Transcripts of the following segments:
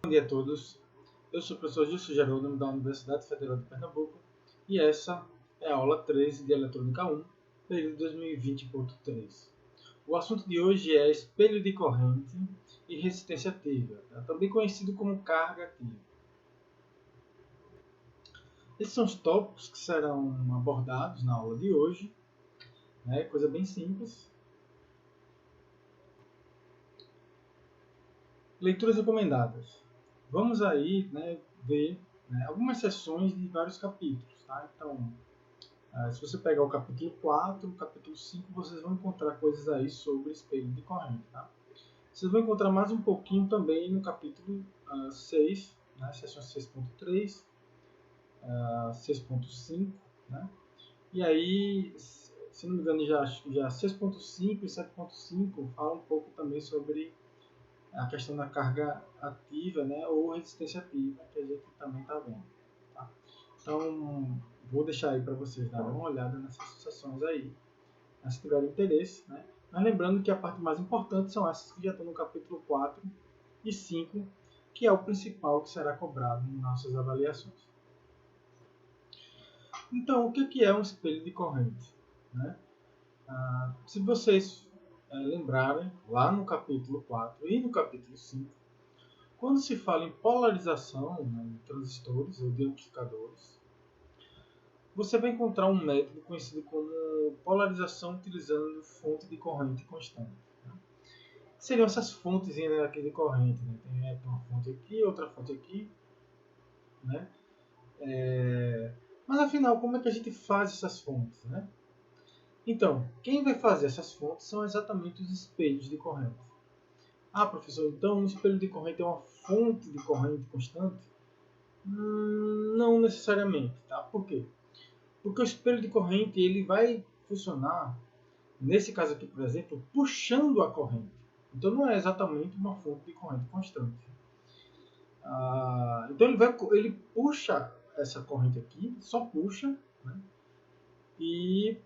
Bom dia a todos, eu sou o professor Gilson Jerônimo da Universidade Federal de Pernambuco e essa é a aula 13 de Eletrônica 1, período 2020.3. O assunto de hoje é espelho de corrente e resistência ativa, também conhecido como carga ativa. Esses são os tópicos que serão abordados na aula de hoje, coisa bem simples. Leituras recomendadas. Vamos aí ver algumas sessões de vários capítulos. Tá? Então, se você pegar o capítulo 4, o capítulo 5, vocês vão encontrar coisas aí sobre espelho de corrente. Tá? Vocês vão encontrar mais um pouquinho também no capítulo 6, sessões 6.3, 6.5. E aí, se não me engano, já 6.5 e 7.5 fala um pouco também sobre a questão da carga ativa, ou resistência ativa, que a gente também está vendo. Tá? Então, vou deixar aí para vocês darem uma olhada nessas sessões aí, se tiverem interesse. Mas lembrando que a parte mais importante são essas que já estão no capítulo 4 e 5, que é o principal que será cobrado em nossas avaliações. Então, o que é um espelho de corrente? Se vocês lembrarem, lá no capítulo 4 e no capítulo 5, quando se fala em polarização em transistores ou de amplificadores, você vai encontrar um método conhecido como polarização utilizando fonte de corrente constante. Seriam essas fontes aqui de corrente. Tem uma fonte aqui, outra fonte aqui. Mas afinal, como é que a gente faz essas fontes? Então, quem vai fazer essas fontes são exatamente os espelhos de corrente. Ah, professor, então um espelho de corrente é uma fonte de corrente constante? Não necessariamente, tá? Por quê? Porque o espelho de corrente ele vai funcionar, nesse caso aqui, por exemplo, puxando a corrente. Então não é exatamente uma fonte de corrente constante. Então ele puxa essa corrente aqui, só puxa, e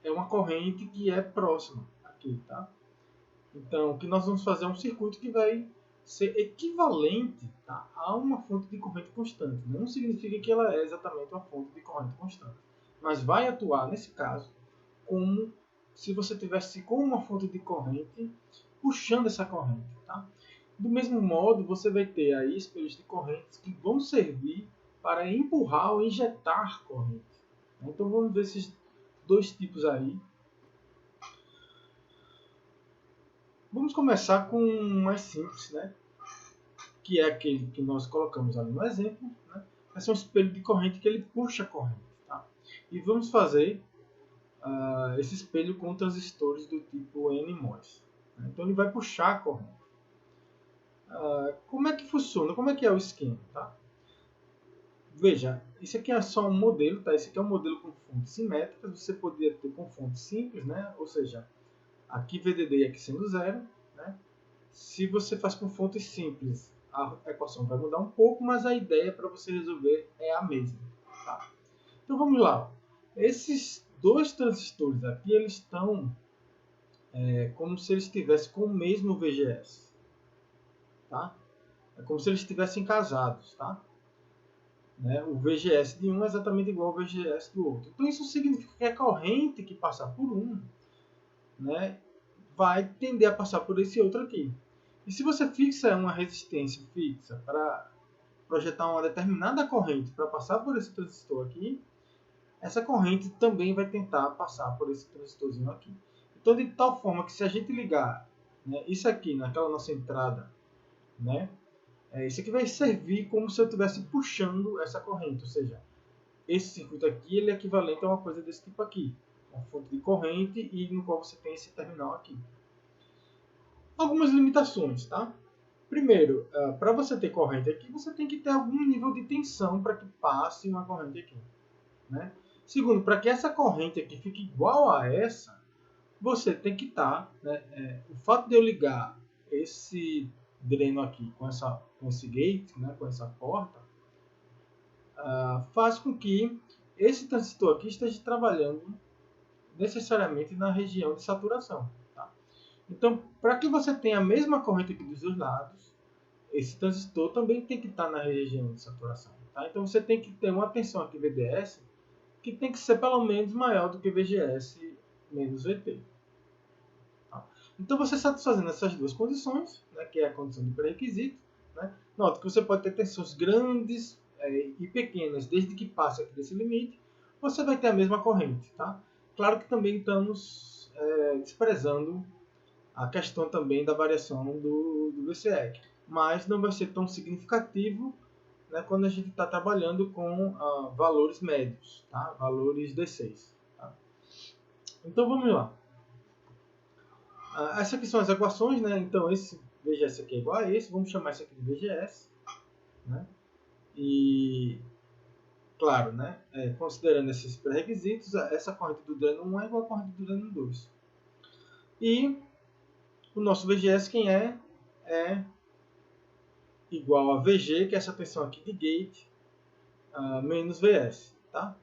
é uma corrente que é próxima aqui, tá? Então, o que nós vamos fazer é um circuito que vai ser equivalente, tá, a uma fonte de corrente constante. Não significa que ela é exatamente uma fonte de corrente constante, mas vai atuar, nesse caso, como se você tivesse com uma fonte de corrente puxando essa corrente. Tá? Do mesmo modo, você vai ter aí espelhos de correntes que vão servir para empurrar ou injetar corrente. Então, vamos ver esses dois tipos aí. Vamos começar com o mais simples, que é aquele que nós colocamos ali no exemplo. Esse é um espelho de corrente que ele puxa a corrente. Tá? E vamos fazer esse espelho com transistores do tipo NMOS. Então ele vai puxar a corrente. Como é que funciona? Como é que é o esquema? Tá? Veja, isso aqui é só um modelo. Tá? Esse aqui é um modelo com fontes simétricas. Você poderia ter com fontes simples, ou seja, aqui VDD e aqui sendo zero. Se você faz com fontes simples, a equação vai mudar um pouco, mas a ideia para você resolver é a mesma. Tá? Então vamos lá. Esses dois transistores aqui, eles estão como se eles estivessem com o mesmo VGS. Tá? É como se eles estivessem casados. Tá? O VGS de um é exatamente igual ao VGS do outro. Então isso significa que a corrente que passar por um vai tender a passar por esse outro aqui. E se você fixa uma resistência fixa para projetar uma determinada corrente para passar por esse transistor aqui, essa corrente também vai tentar passar por esse transistorzinho aqui. Então, de tal forma que se a gente ligar isso aqui naquela nossa entrada, isso aqui vai servir como se eu estivesse puxando essa corrente. Ou seja, esse circuito aqui ele é equivalente a uma coisa desse tipo aqui. Uma fonte de corrente e no qual você tem esse terminal aqui. Algumas limitações, tá? Primeiro, para você ter corrente aqui, você tem que ter algum nível de tensão para que passe uma corrente aqui. Segundo, para que essa corrente aqui fique igual a essa, você tem que estar... o fato de eu ligar esse dreno aqui com esse gate, com essa porta, faz com que esse transistor aqui esteja trabalhando necessariamente na região de saturação. Tá? Então, para que você tenha a mesma corrente aqui dos dois lados, esse transistor também tem que estar na região de saturação. Tá? Então você tem que ter uma tensão aqui VDS que tem que ser pelo menos maior do que VGS menos VT. Tá? Então você satisfazendo essas duas condições, né, que é a condição de pré-requisito, né, nota que você pode ter tensões grandes e pequenas, desde que passe aqui desse limite, você vai ter a mesma corrente. Tá? Claro que também estamos desprezando a questão também da variação do VCEC, mas não vai ser tão significativo, né, quando a gente está trabalhando com valores médios, tá? Valores D6. Tá? Então vamos lá. Essas aqui são as equações, né? Então esse VGS aqui é igual a esse, vamos chamar isso aqui de VGS, né? E claro, né, considerando esses pré-requisitos, essa corrente do dreno 1 é igual à corrente do dreno 2. E o nosso VGS quem é igual a VG, que é essa tensão aqui de gate, menos VS. Tá?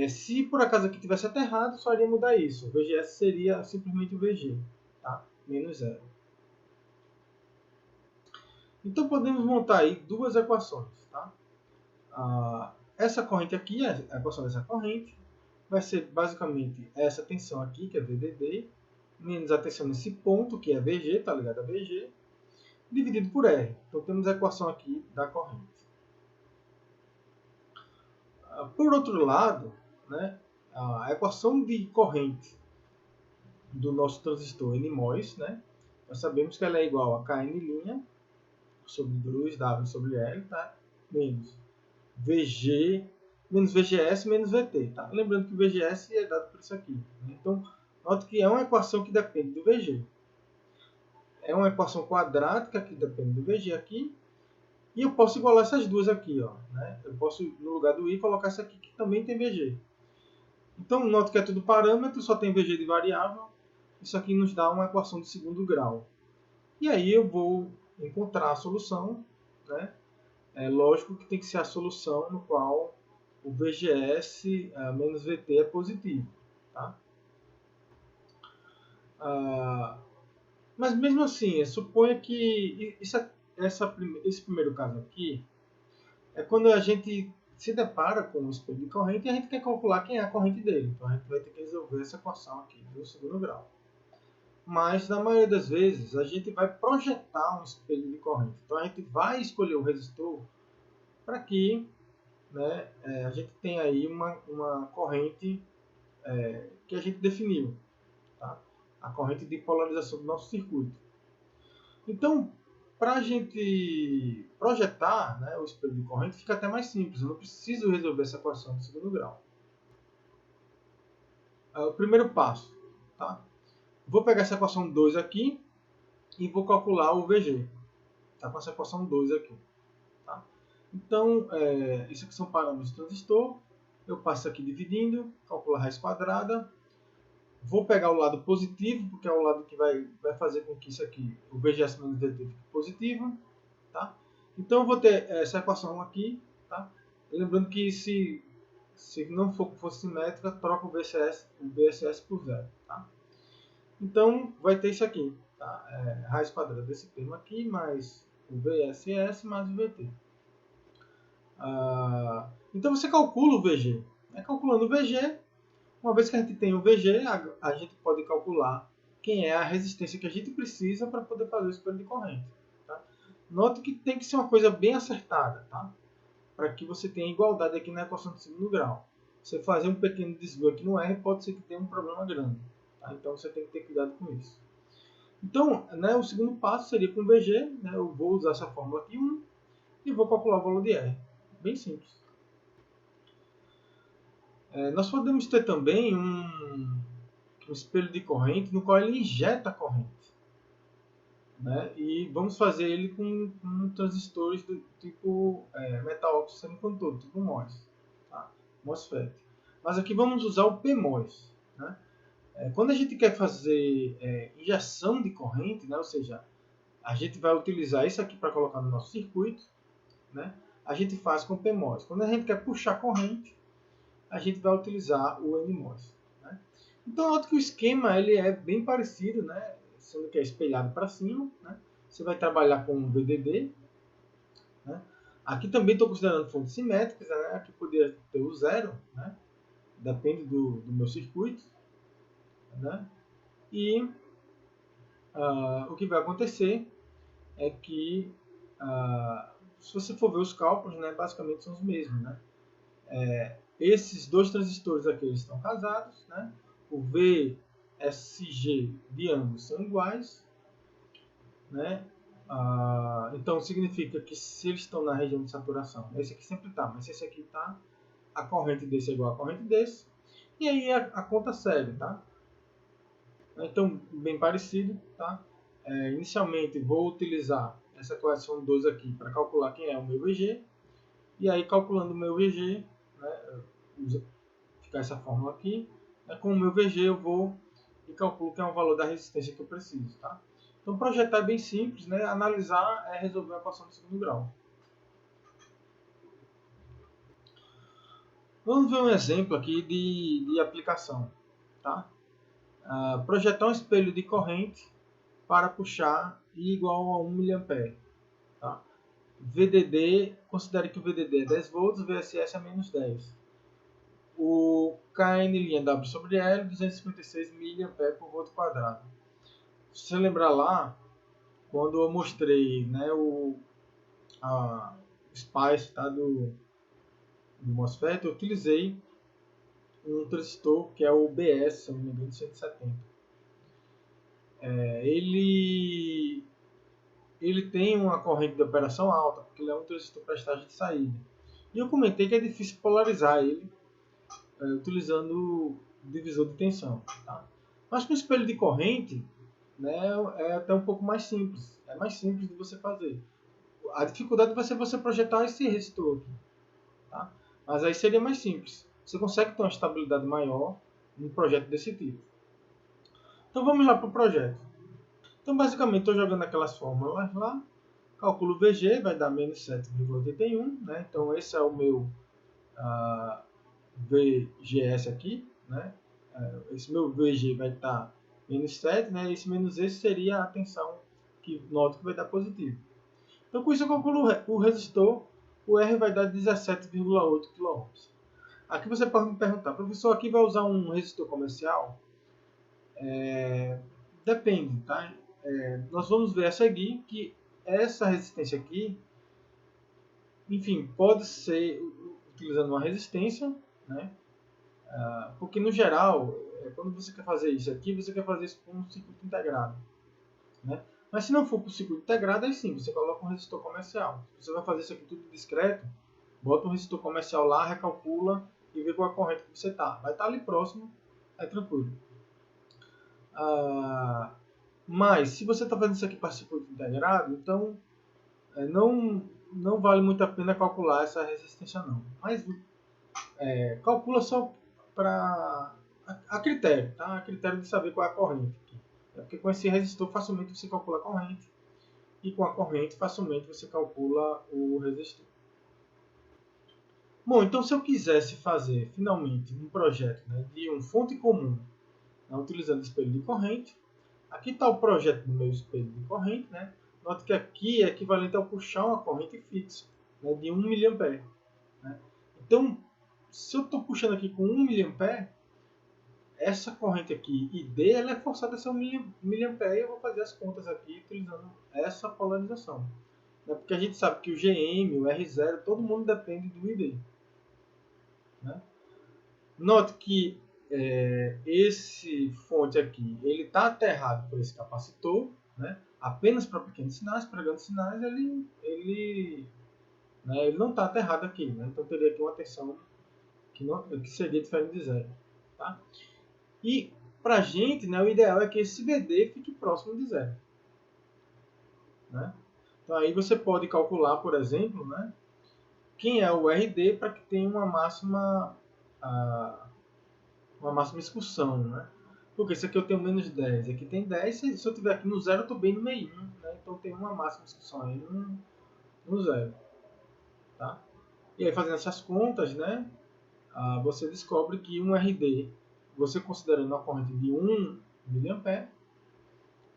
Se por acaso aqui tivesse até errado, só iria mudar isso. O VGS seria simplesmente o VG, tá? Menos 0. Então podemos montar aí duas equações. Tá? Essa corrente aqui, a equação dessa corrente, vai ser basicamente essa tensão aqui, que é VDD, menos a tensão nesse ponto, que é VG, tá ligado a VG, dividido por R. Então temos a equação aqui da corrente. Por outro lado, né, a equação de corrente do nosso transistor NMOS, né, nós sabemos que ela é igual a Kn' sobre 2W sobre L, tá? menos VG, menos VGS menos VT. Tá? Lembrando que o VGS é dado por isso aqui. Né? Então, note que é uma equação que depende do VG. É uma equação quadrática que depende do VG aqui. E eu posso igualar essas duas aqui. Ó, né? Eu posso, no lugar do I, colocar essa aqui que também tem VG. Então, note que é tudo parâmetro, só tem VG de variável. Isso aqui nos dá uma equação de segundo grau. E aí eu vou encontrar a solução. Né? É lógico que tem que ser a solução no qual o VGS menos VT é positivo. Tá? Mas mesmo assim, suponha que esse primeiro caso aqui é quando a gente se depara com um espelho de corrente e a gente quer calcular quem é a corrente dele. Então a gente vai ter que resolver essa equação aqui do segundo grau. Mas na maioria das vezes a gente vai projetar um espelho de corrente. Então a gente vai escolher o resistor para que, né, a gente tenha aí uma corrente que a gente definiu. Tá? A corrente de polarização do nosso circuito. Então, para a gente projetar, né, o espelho de corrente, fica até mais simples. Eu não preciso resolver essa equação de segundo grau. O primeiro passo. Tá? Vou pegar essa equação 2 aqui e vou calcular o VG. Tá? Com essa equação 2 aqui. Tá? Então, isso aqui são parâmetros do transistor. Eu passo aqui dividindo, calculo a raiz quadrada. Vou pegar o lado positivo, porque é o lado que vai fazer com que isso aqui, o VGS menos VT, fique positivo. Tá? Então eu vou ter essa equação aqui. Tá? Lembrando que se não fosse simétrica, troca o VSS por zero. Tá? Então vai ter isso aqui. Tá? Raiz quadrada desse termo aqui, mais o VSS mais o VT. Então você calcula o VG. Calculando o VG, uma vez que a gente tem o VG, a gente pode calcular quem é a resistência que a gente precisa para poder fazer o espelho de corrente. Tá? Note que tem que ser uma coisa bem acertada, tá? Para que você tenha igualdade aqui na equação de segundo grau. Você fazer um pequeno desvio aqui no R pode ser que tenha um problema grande. Tá? Então você tem que ter cuidado com isso. Então, né, o segundo passo seria com o VG. Né, eu vou usar essa fórmula aqui 1 e vou calcular o valor de R. Bem simples. Nós podemos ter também um espelho de corrente no qual ele injeta corrente. Né? E vamos fazer ele com transistores do tipo metal óxido semicondutor, tipo MOS, tá? MOSFET. Mas aqui vamos usar o PMOS. Né? Quando a gente quer fazer injeção de corrente, né? Ou seja, a gente vai utilizar isso aqui para colocar no nosso circuito, né? A gente faz com o PMOS. Quando a gente quer puxar corrente, a gente vai utilizar o NMOS. Né? Então, note que o esquema ele é bem parecido, né? Sendo que é espelhado para cima. Né? Você vai trabalhar com um VDD, né? Aqui também estou considerando fontes simétricas, né? Aqui poderia ter o zero, né? Depende do meu circuito, né? E o que vai acontecer é que, se você for ver os cálculos, né, basicamente são os mesmos, né? Esses dois transistores aqui eles estão casados, né? O VSG de ambos são iguais, né? Então significa que se eles estão na região de saturação, esse aqui sempre está, mas se esse aqui está, a corrente desse é igual à corrente desse, e aí a conta segue, tá? Então, bem parecido, tá? Inicialmente vou utilizar essa equação 2 aqui para calcular quem é o meu VG, e aí calculando o meu VG, né, ficar essa fórmula aqui, né, com o meu VG eu vou e calculo que é o valor da resistência que eu preciso, tá? Então projetar é bem simples, né? Analisar é resolver a equação de segundo grau. Vamos ver um exemplo aqui de aplicação, tá? Projetar um espelho de corrente para puxar I igual a 1 mA. Tá? VDD, considere que o VDD é 10 volts, o VSS é menos 10. O KN' W sobre L, 256 mA por volt quadrado. Se você lembrar lá, quando eu mostrei, né, a SPICE, tá, do MOSFET, eu utilizei um transistor que é o BS, se não me engano, 170. Ele tem uma corrente de operação alta, porque ele é um transistor para estágio de saída. E eu comentei que é difícil polarizar ele utilizando divisor de tensão. Tá? Mas com espelho de corrente, né, é até um pouco mais simples. É mais simples de você fazer. A dificuldade vai ser você projetar esse resistor aqui. Tá? Mas aí seria mais simples. Você consegue ter uma estabilidade maior num projeto desse tipo. Então vamos lá para o projeto. Então basicamente estou jogando aquelas fórmulas lá. Calculo o VG, vai dar menos 7,81. Né? Então esse é o meu VGS aqui. Né? Esse meu VG vai estar menos 7. Né? Esse menos esse seria a tensão que noto que vai dar positivo. Então com isso eu calculo o resistor. O R vai dar 17,8 kΩ. Aqui você pode me perguntar, professor, aqui vai usar um resistor comercial? Depende, tá? Nós vamos ver a seguir que essa resistência aqui, enfim, pode ser utilizando uma resistência, né? Porque no geral, quando você quer fazer isso aqui, você quer fazer isso com um circuito integrado, né? Mas se não for para o circuito integrado, aí sim, você coloca um resistor comercial. Se você vai fazer isso aqui tudo discreto, bota um resistor comercial lá, recalcula e vê qual a corrente que você está. Vai estar ali próximo, é tranquilo. Mas se você está fazendo isso aqui para circuito integrado, então não vale muito a pena calcular essa resistência não. Mas calcula só para a critério, tá? A critério de saber qual é a corrente. Porque com esse resistor facilmente você calcula a corrente e com a corrente facilmente você calcula o resistor. Bom, então se eu quisesse fazer finalmente um projeto, né, de uma fonte comum, né, utilizando espelho de corrente, aqui está o projeto do meu espelho de corrente, né? Note que aqui é equivalente ao puxar uma corrente fixa, né, de 1 mA. Né? Então, se eu estou puxando aqui com 1 mA, essa corrente aqui, ID, ela é forçada a ser 1 mA e eu vou fazer as contas aqui utilizando essa polarização. Né? Porque a gente sabe que o GM, o R0, todo mundo depende do ID. Né? Note que esse fonte aqui, ele está aterrado por esse capacitor, né? Apenas para pequenos sinais, para grandes sinais ele não está aterrado aqui, né? Então teria aqui uma tensão que seria diferente de zero. Tá? E para a gente, né, o ideal é que esse BD fique próximo de zero. Né? Então aí você pode calcular, por exemplo, né, quem é o RD para que tenha uma máxima excursão, né? Porque se aqui eu tenho menos 10, aqui tem 10, se eu tiver aqui no zero, eu estou bem no meio, né? Então tem uma máxima excursão aí no zero. Tá? E aí fazendo essas contas, né, você descobre que um RD, você considerando uma corrente de 1 mA,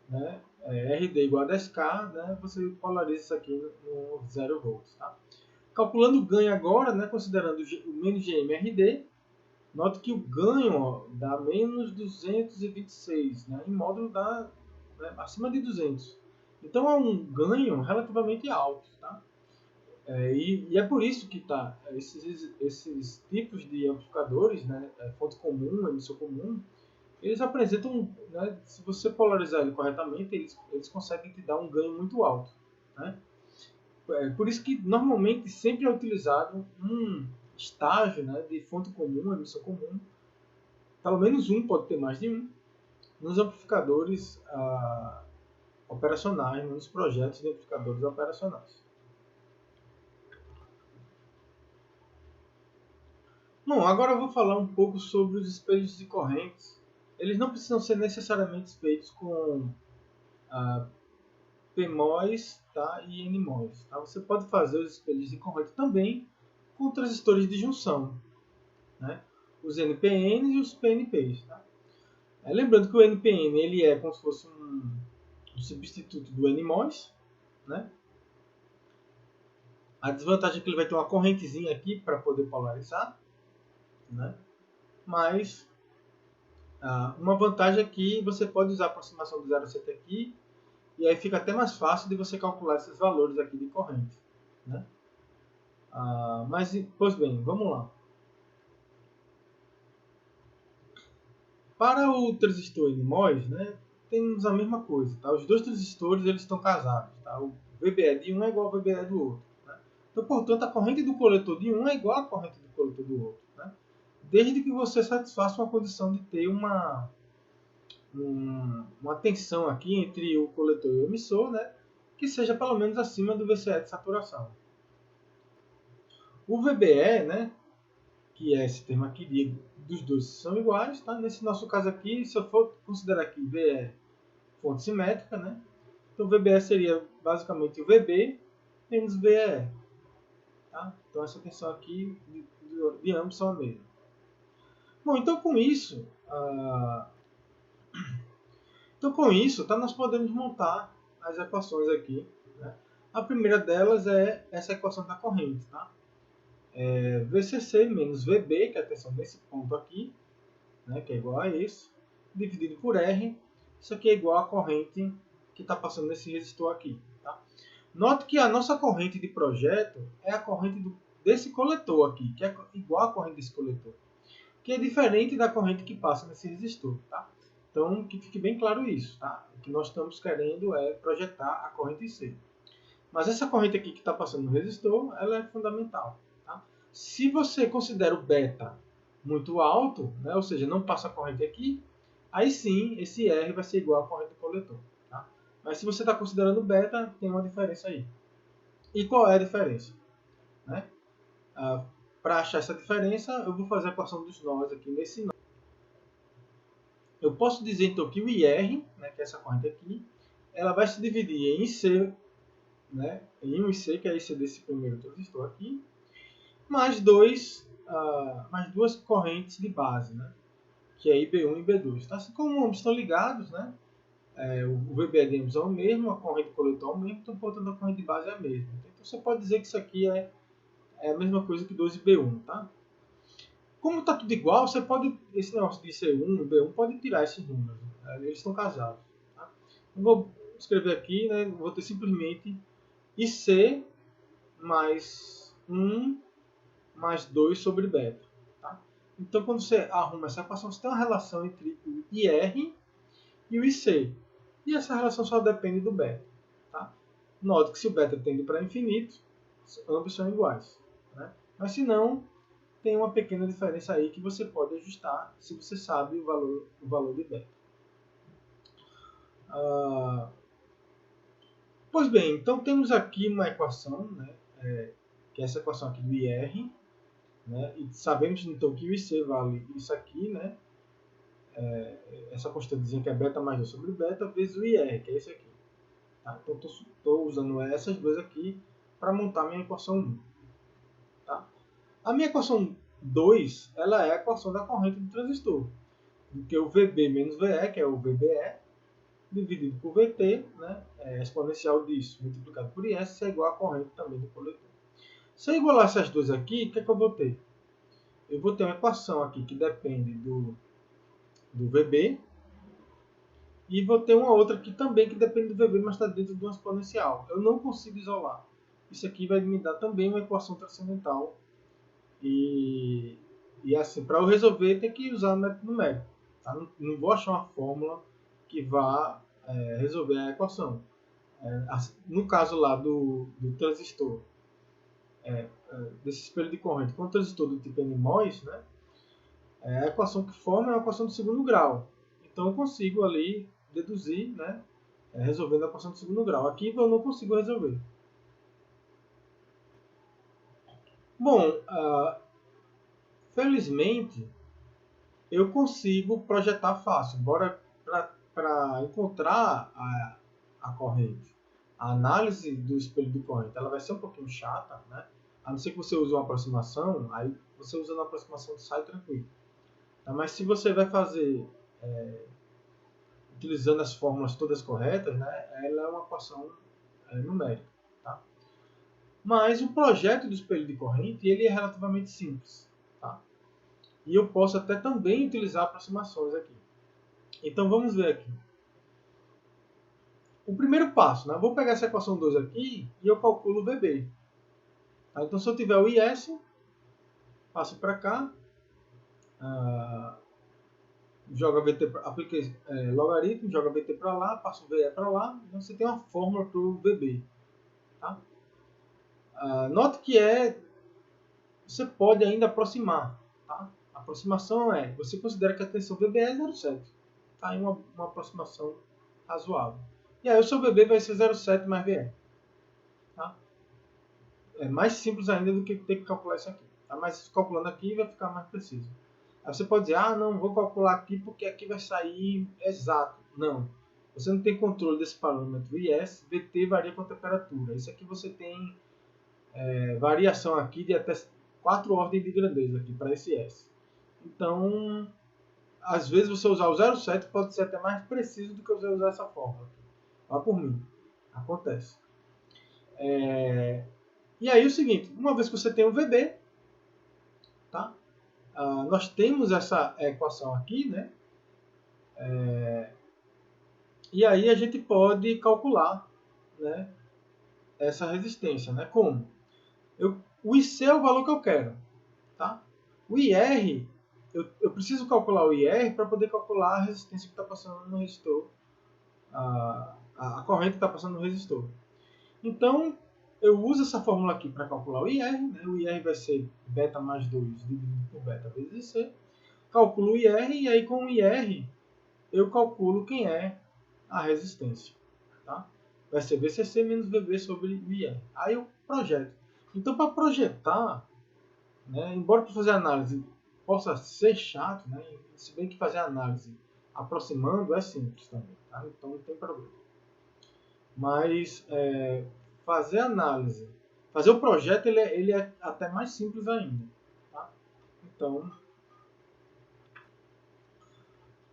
né, RD igual a 10K, né, você polariza isso aqui no 0 volts. Tá? Calculando o ganho agora, né, considerando o menos GMRD, note que o ganho, ó, dá menos 226, né, em módulo dá, né, acima de 200. Então é um ganho relativamente alto. Tá? E é por isso que esses tipos de amplificadores, né, fonte comum, emissor comum, eles apresentam, né, se você polarizar ele corretamente, eles conseguem te dar um ganho muito alto. Né? Por isso que normalmente sempre é utilizado um estágio, né, de fonte comum, emissor comum, pelo menos um, pode ter mais de um, nos amplificadores operacionais, nos projetos de amplificadores operacionais. Bom, agora eu vou falar um pouco sobre os espelhos de correntes. Eles não precisam ser necessariamente feitos com PMOS, tá, e NMOS. Tá? Você pode fazer os espelhos de corrente também com transistores de junção, né? Os NPNs e os PNPs. Tá? Lembrando que o NPN ele é como se fosse um substituto do NMOS. Né? A desvantagem é que ele vai ter uma correntezinha aqui para poder polarizar. Né? Mas uma vantagem é que você pode usar a aproximação do 0 a 7 aqui, e aí fica até mais fácil de você calcular esses valores aqui de corrente. Né? Mas, pois bem, vamos lá. Para o transistor NMOS, né, temos a mesma coisa. Tá? Os dois transistores eles estão casados. Tá? O VBE de um é igual ao VBE do outro. Né? Então, portanto, a corrente do coletor de um é igual à corrente do coletor do outro. Né? Desde que você satisfaça uma condição de ter uma tensão aqui entre o coletor e o emissor, né, que seja pelo menos acima do VCE de saturação. O VBE, né, que é esse termo aqui dos dois são iguais, tá? Nesse nosso caso aqui, se eu for considerar aqui VE fonte simétrica, né, então o VBE seria basicamente o VB menos VE. Tá? Então essa tensão aqui de ambos são a mesma. Bom, então com isso, tá, nós podemos montar as equações aqui. Né? A primeira delas é essa equação da corrente. Tá? VCC menos VB, que é a tensão desse ponto aqui, né, que é igual a isso, dividido por R. Isso aqui é igual à corrente que está passando nesse resistor aqui. Tá? Note que a nossa corrente de projeto é a corrente desse coletor aqui, que é igual à corrente desse coletor, que é diferente da corrente que passa nesse resistor. Tá? Então, que fique bem claro isso. Tá? O que nós estamos querendo é projetar a corrente C. Mas essa corrente aqui que está passando no resistor, ela é fundamental. Tá? Se você considera o beta muito alto, né, ou seja, não passa a corrente aqui, aí sim, esse R vai ser igual à corrente do coletor. Tá? Mas se você está considerando beta, tem uma diferença aí. E qual é a diferença? Né? Para achar essa diferença, eu vou fazer a equação dos nós aqui nesse nó. Eu posso dizer então que o IR, né, que é essa corrente aqui, ela vai se dividir em IC, né, em um IC, que é IC desse primeiro transistor aqui, mais duas correntes de base, né, que é IB1 e IB2. Tá? Assim como ambos estão ligados, né, o VB de ambos é o mesmo, a corrente coletor é o mesmo, então, portanto, a corrente de base é a mesma. Então, você pode dizer que isso aqui é a mesma coisa que 2 IB1. Tá? Como está tudo igual, você pode, esse negócio de C1 e B1, pode tirar esses números. Né? Eles estão casados. Tá? Eu vou escrever aqui, né, vou ter simplesmente IC mais 1 mais 2 sobre beta. Tá? Então, quando você arruma essa equação, você tem uma relação entre o IR e o IC. E essa relação só depende do beta. Tá? Note que se o beta tende para infinito, ambos são iguais. Né? Mas se não, tem uma pequena diferença aí que você pode ajustar se você sabe o valor de beta. Pois bem, então temos aqui uma equação, né, que é essa equação aqui do IR, né, e sabemos então que o IC vale isso aqui, né, essa constantezinha que é beta mais 2 sobre beta, vezes o IR, que é esse aqui. Tá? Então estou usando essas duas aqui para montar minha equação 1. Tá? A minha equação 2 ela é a equação da corrente do transistor, porque o VB menos VE, que é o VBE, dividido por VT, né, exponencial disso multiplicado por IS, isso é igual à corrente também do coletor. Se eu igualar essas duas aqui, o que é que eu vou ter? Eu vou ter uma equação aqui que depende do VB, e vou ter uma outra aqui também que depende do VB, mas está dentro de uma exponencial. Eu não consigo isolar. Isso aqui vai me dar também uma equação transcendental. E assim, para eu resolver, tem que usar o método numérico. Tá? Não vou achar uma fórmula que vá resolver a equação. No caso lá do transistor, desse espelho de corrente com o transistor do tipo NMOS, né, a equação que forma é uma equação de segundo grau. Então eu consigo ali deduzir, né, resolvendo a equação de segundo grau. Aqui eu não consigo resolver. Bom, felizmente eu consigo projetar fácil. Bora para encontrar a corrente. A análise do espelho de corrente ela vai ser um pouquinho chata, né? A não ser que você use uma aproximação, aí você usando a aproximação sai tranquilo. Tá? Mas se você vai fazer utilizando as fórmulas todas corretas, né, ela é uma equação numérica. Tá? Mas o projeto do espelho de corrente ele é relativamente simples. Tá? E eu posso até também utilizar aproximações aqui. Então vamos ver aqui. O primeiro passo, né? Eu vou pegar essa equação 2 aqui e eu calculo o VB. Tá? Então se eu tiver o IS, passo para cá, joga VT, apliquei logaritmo, joga VT para lá, passo o VE para lá, então você tem uma fórmula para o VB. Tá? Note que você pode ainda aproximar. Tá? A aproximação você considera que a tensão VB é 0,7. Tá? Aí uma aproximação razoável. E aí o seu VB vai ser 0,7 mais VE. Tá? É mais simples ainda do que ter que calcular isso aqui. Tá? Mas calculando aqui vai ficar mais preciso. Aí você pode dizer, não vou calcular aqui porque aqui vai sair exato. Não. Você não tem controle desse parâmetro IS, VT varia com a temperatura. Isso aqui você tem variação aqui de até 4 ordens de grandeza aqui para esse S. Então, às vezes você usar o 0,7 pode ser até mais preciso do que você usar essa fórmula. Vá por mim. Acontece. E aí o seguinte, uma vez que você tem o VB, tá? Nós temos essa equação aqui, né? E aí a gente pode calcular, né, essa resistência, né? Como? O IC é o valor que eu quero, tá? O IR, eu preciso calcular o IR para poder calcular a resistência que está passando no resistor, a corrente que está passando no resistor. Então, eu uso essa fórmula aqui para calcular o IR, né? O IR vai ser beta mais 2 dividido por beta vezes IC. Calculo o IR e aí com o IR eu calculo quem é a resistência. Tá? Vai ser VCC menos VB sobre o IR. Aí eu projeto. Então, para projetar, né, embora para fazer análise possa ser chato, né, se bem que fazer análise aproximando é simples também. Tá? Então, não tem problema. Mas fazer análise, fazer o projeto, ele é até mais simples ainda. Tá? Então,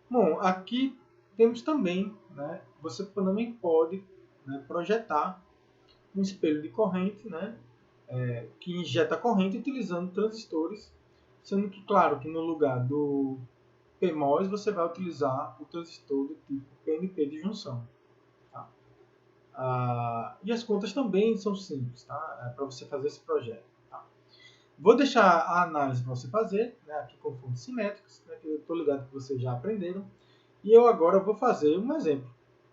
bom, aqui temos também, né, você também pode, né, projetar um espelho de corrente, né, que injeta corrente utilizando transistores, sendo que, claro, que no lugar do PMOS você vai utilizar o transistor do tipo PNP de junção. Tá? E as contas também são simples, tá? Para você fazer esse projeto. Tá? Vou deixar a análise para você fazer, né, aqui com fontes simétricas, né, que eu estou ligado que vocês já aprenderam. E eu agora vou fazer um exemplo,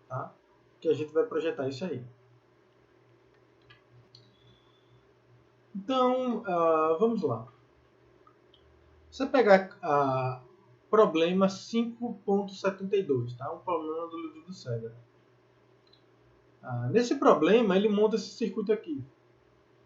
tá? Que a gente vai projetar isso aí. Então, vamos lá. Você pegar problema 5.72, tá? Um problema do livro do Cedar. Nesse problema, ele monta esse circuito aqui,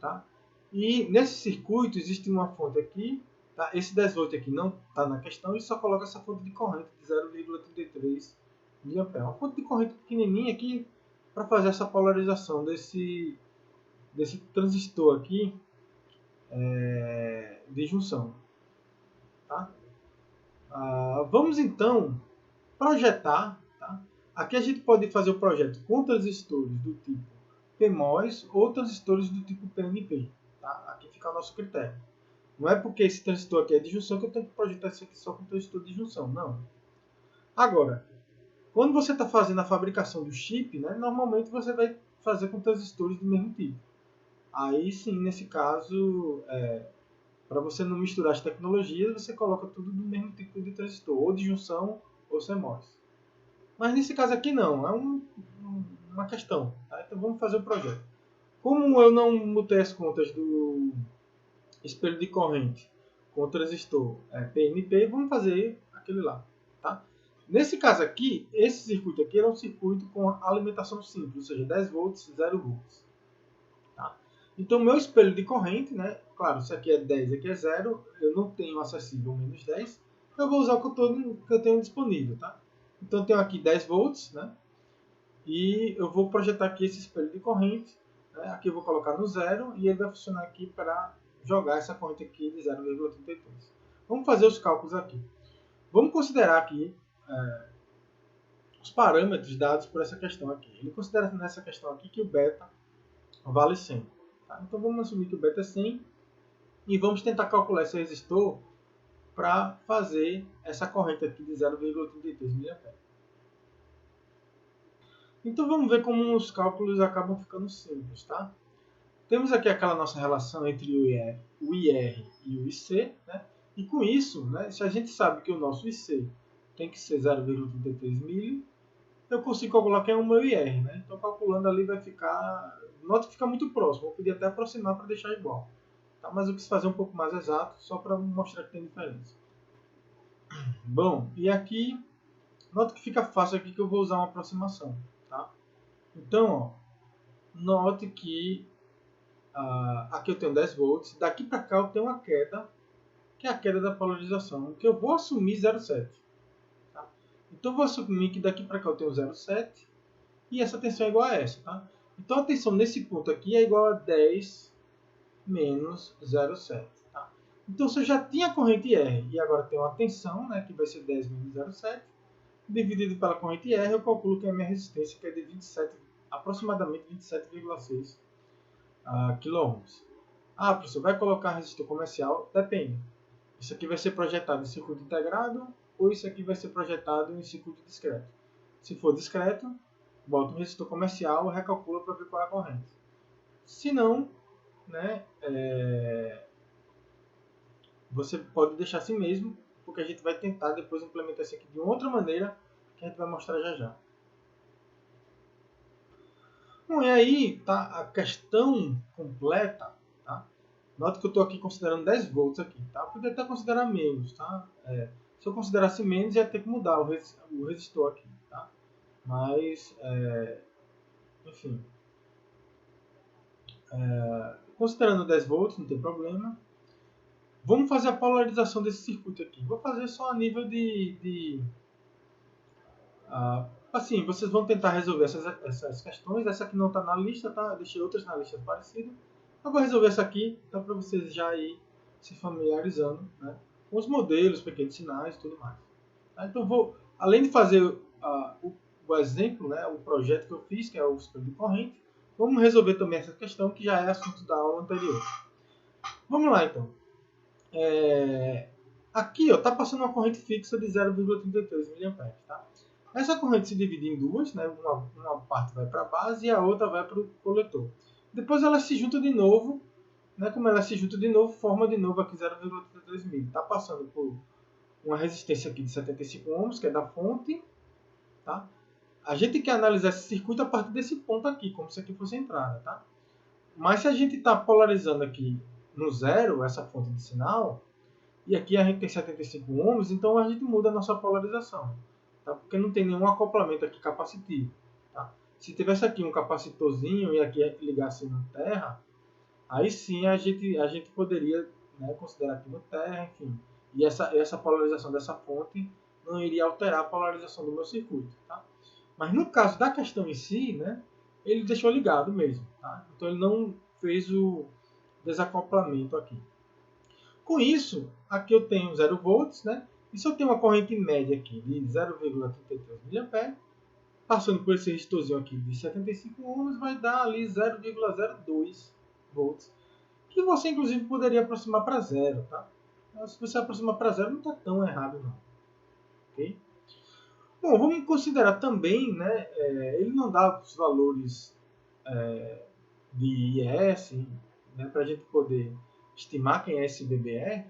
tá? E nesse circuito existe uma fonte aqui, tá? Esse 10 volts aqui não está na questão, ele só coloca essa fonte de corrente de 0,33 mA. Uma fonte de corrente pequenininha aqui para fazer essa polarização desse transistor aqui de junção. Tá? Vamos então projetar, tá? Aqui a gente pode fazer o projeto com transistores do tipo PMOS ou transistores do tipo PNP. Tá? Aqui fica o nosso critério. Não é porque esse transistor aqui é de junção que eu tenho que projetar isso aqui só com transistor de junção. Não. Agora, quando você está fazendo a fabricação do chip, né, normalmente você vai fazer com transistores do mesmo tipo. Aí sim, nesse caso, para você não misturar as tecnologias, você coloca tudo do mesmo tipo de transistor, ou de junção ou CMOS. Mas nesse caso aqui não, é uma questão. Tá? Então vamos fazer o projeto. Como eu não mutei as contas do espelho de corrente com o transistor PNP, vamos fazer aquele lá. Tá? Nesse caso aqui, esse circuito aqui é um circuito com alimentação simples, ou seja, 10 volts, 0 volts. Tá? Então, meu espelho de corrente, né? Claro, se aqui é 10, aqui é 0, eu não tenho acessível menos 10, eu vou usar o que eu tenho disponível. Tá? Então, eu tenho aqui 10 volts, né? E eu vou projetar aqui esse espelho de corrente. Né? Aqui eu vou colocar no 0 e ele vai funcionar aqui para jogar essa corrente aqui de 0,32. Vamos fazer os cálculos aqui. Vamos considerar aqui os parâmetros dados por essa questão aqui. Ele considera nessa questão aqui que o beta vale 100. Tá? Então vamos assumir que o beta é 100 e vamos tentar calcular esse resistor para fazer essa corrente aqui de 0,33 mA. Então vamos ver como os cálculos acabam ficando simples. Tá? Temos aqui aquela nossa relação entre o IR e o IC. Né? E com isso, né, se a gente sabe que o nosso IC tem que ser 0,33 mili, eu consigo calcular que é o meu IR. Né? Então calculando ali vai ficar... Note que fica muito próximo, eu podia até aproximar para deixar igual. Tá? Mas eu quis fazer um pouco mais exato, só para mostrar que tem diferença. Bom, e aqui, note que fica fácil aqui que eu vou usar uma aproximação. Tá? Então, ó, note que aqui eu tenho 10 volts, daqui para cá eu tenho uma queda, que é a queda da polarização, que eu vou assumir 0,7. Tá? Então eu vou assumir que daqui para cá eu tenho 0,7 e essa tensão é igual a essa. Tá? Então a tensão nesse ponto aqui é igual a 10 menos 0,7. Tá? Então se eu já tinha corrente R e agora tenho uma tensão, né, que vai ser 10 menos 0,7, dividido pela corrente R, eu calculo que a minha resistência que é de 27, aproximadamente 27,6 kΩ. Ah, professor, vai colocar resistor comercial? Depende. Isso aqui vai ser projetado em circuito integrado ou isso aqui vai ser projetado em circuito discreto. Se for discreto, bota um resistor comercial e recalcula para ver qual é a corrente. Se não, né, você pode deixar assim mesmo, porque a gente vai tentar depois implementar isso aqui de outra maneira, que a gente vai mostrar já já. Bom, e aí tá a questão completa. Tá? Nota que eu estou aqui considerando 10 volts aqui. Tá? Eu poderia até considerar menos. Tá? Se eu considerasse menos, ia ter que mudar o resistor aqui. Tá? Mas, enfim, considerando 10 volts, não tem problema. Vamos fazer a polarização desse circuito aqui. Vou fazer só a nível assim, vocês vão tentar resolver essas questões. Essa aqui não está na lista, tá? Deixei outras na lista parecidas. Eu vou resolver essa aqui, tá? Para vocês já ir se familiarizando, né? Com os modelos, pequenos sinais e tudo mais. Tá? Então, além de fazer o exemplo, né? O projeto que eu fiz, que é o espelho de corrente, vamos resolver também essa questão, que já é assunto da aula anterior. Vamos lá, então. Aqui está passando uma corrente fixa de 0,33 mA. Tá? Essa corrente se divide em duas, né? Uma parte vai para a base e a outra vai para o coletor. Depois ela se junta de novo, né? Como ela se junta de novo, forma de novo aqui 0,33 mili. Está passando por uma resistência aqui de 75 ohms, que é da fonte. Tá? A gente quer analisar esse circuito a partir desse ponto aqui, como se aqui fosse a entrada. Tá? Mas se a gente está polarizando aqui no zero, essa fonte de sinal, e aqui a gente tem 75 ohms, então a gente muda a nossa polarização. Tá? Porque não tem nenhum acoplamento aqui capacitivo. Tá? Se tivesse aqui um capacitorzinho e aqui ligasse no terra, aí sim a gente poderia, né, considerar aqui no terra, enfim. E essa polarização dessa fonte não iria alterar a polarização do meu circuito. Tá? Mas no caso da questão em si, né, ele deixou ligado mesmo. Tá? Então ele não fez o desacoplamento aqui. Com isso, aqui eu tenho 0 volts, né? E se eu tenho uma corrente média aqui de 0,33 mA, passando por esse resistorzinho aqui de 75 ohms, vai dar ali 0,02 volts, que você inclusive poderia aproximar para zero, tá? Se você aproximar para zero, não está tão errado não. Okay? Bom, vamos considerar também, né, ele não dá os valores de IES, né, para a gente poder estimar quem é esse BBE,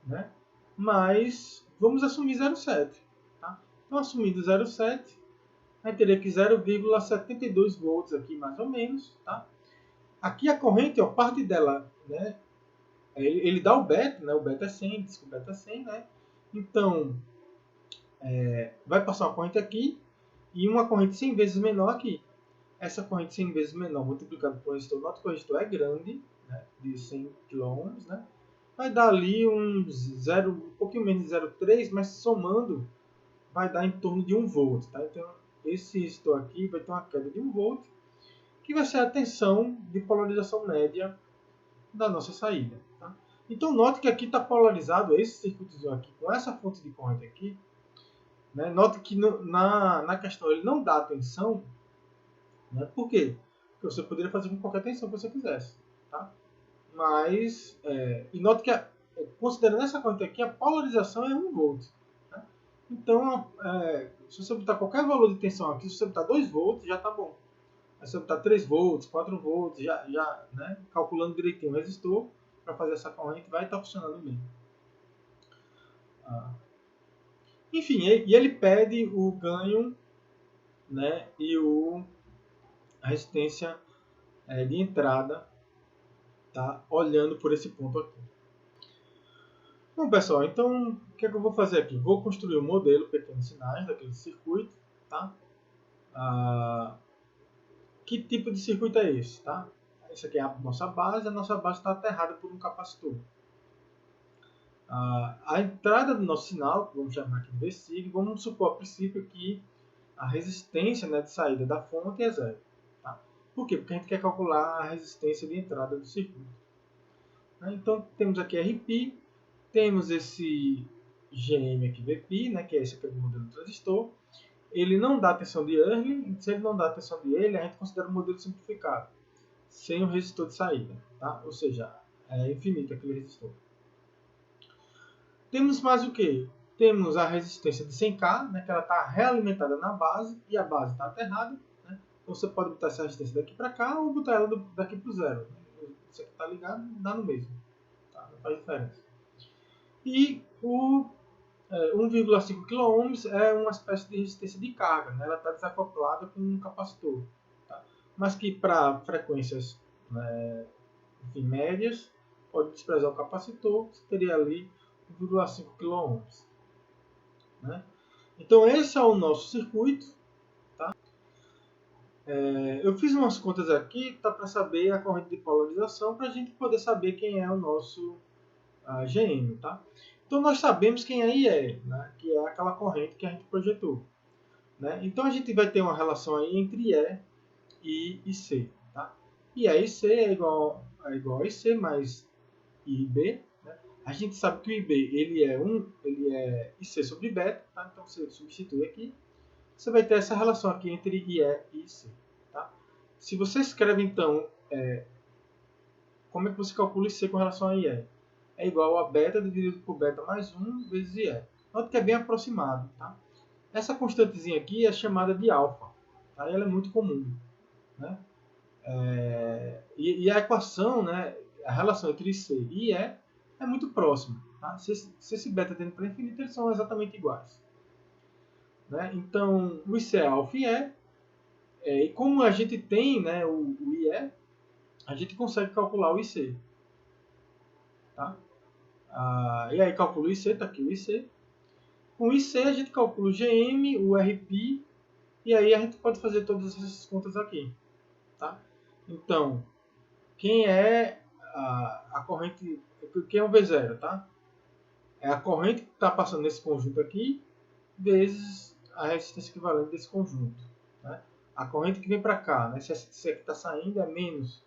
né? Mas vamos assumir 0,7. Tá? Então, assumindo 0,7, aí teria que 0,72 volts aqui, mais ou menos. Tá? Aqui a corrente, ó, parte dela, né, ele dá o beta, né, o beta é 100, diz que o beta é 100, né? Então, vai passar uma corrente aqui e uma corrente 100 vezes menor aqui. Essa corrente 100 vezes menor multiplicado por resistor, note que o resistor é grande, né, de 100 kΩ, né? Vai dar ali um pouquinho menos de 0,3, mas somando vai dar em torno de 1 volt. Tá? Então, esse resistor aqui vai ter uma queda de 1 volt, que vai ser a tensão de polarização média da nossa saída. Tá? Então, note que aqui está polarizado esse circuitozinho aqui com essa fonte de corrente aqui. Né? Note que na questão ele não dá tensão. Né? Por quê? Porque você poderia fazer com qualquer tensão que você quisesse. Tá? Mas, e note que, considerando essa corrente aqui, a polarização é 1 volt. Tá? Então, se você botar qualquer valor de tensão aqui, se você botar 2 volts, já está bom. Se você botar 3 volts, 4 volts, já né, calculando direitinho o resistor, para fazer essa corrente, vai estar funcionando bem. Enfim, e ele pede o ganho, né, e a resistência de entrada, tá, olhando por esse ponto aqui. Bom, pessoal, então o que é que eu vou fazer aqui? Vou construir um modelo pequenos sinais daquele circuito. Tá? Que tipo de circuito é esse? Tá? Essa aqui é a nossa base está aterrada por um capacitor. A entrada do nosso sinal, que vamos chamar aqui de VSIG, vamos supor a princípio que a resistência, né, de saída da fonte é zero. Tá? Por quê? Porque a gente quer calcular a resistência de entrada do circuito. Então temos aqui RP, temos esse GM aqui, VP, né, que é esse aqui do modelo do transistor. Ele não dá tensão de Early, se ele não dá tensão de ele, a gente considera um modelo simplificado, sem o resistor de saída, tá? Ou seja, é infinito aquele resistor. Temos mais o que? Temos a resistência de 100K, né, que ela está realimentada na base, e a base está aterrada. Né? Então você pode botar essa resistência daqui para cá, ou botar ela daqui para o zero. Isso aqui está ligado, dá no mesmo. Tá? Não faz diferença. E o 1,5 kΩ é uma espécie de resistência de carga, né? Ela está desacoplada com um capacitor, tá? Mas que para frequências, né, enfim, médias, pode desprezar o capacitor, você teria ali 1,5 kΩ. Né? Então esse é o nosso circuito. Tá? Eu fiz umas contas aqui para saber a corrente de polarização, para a gente poder saber quem é o nosso GM. Tá? Então nós sabemos quem aí é, né? Que é aquela corrente que a gente projetou. Né? Então a gente vai ter uma relação aí entre E e C. Tá? E E e C é igual a IC mais I e B. Né? A gente sabe que o IB ele é IC sobre beta. Tá? Então você substitui aqui. Você vai ter essa relação aqui entre IE e IC. Tá? Se você escreve então, como é que você calcula IC com relação a IE? É igual a beta dividido por beta mais 1 vezes IE. Note que é bem aproximado. Tá? Essa constantezinha aqui é chamada de alfa. Tá? Ela é muito comum. Né? E a equação, né, a relação entre C e E é muito próxima. Tá? Se esse beta tende para infinito, eles são exatamente iguais. Né? Então, o IC é alfa e E. E como a gente tem, né, o IE, a gente consegue calcular o IC. Tá? E aí calcula o IC, está aqui o IC. Com o IC a gente calcula o GM, o RP, e aí a gente pode fazer todas essas contas aqui. Tá? Então, quem é a corrente, quem é o V0, tá? É a corrente que está passando nesse conjunto aqui, vezes a resistência equivalente desse conjunto. Né? A corrente que vem para cá, né? Se essa aqui está saindo, é menos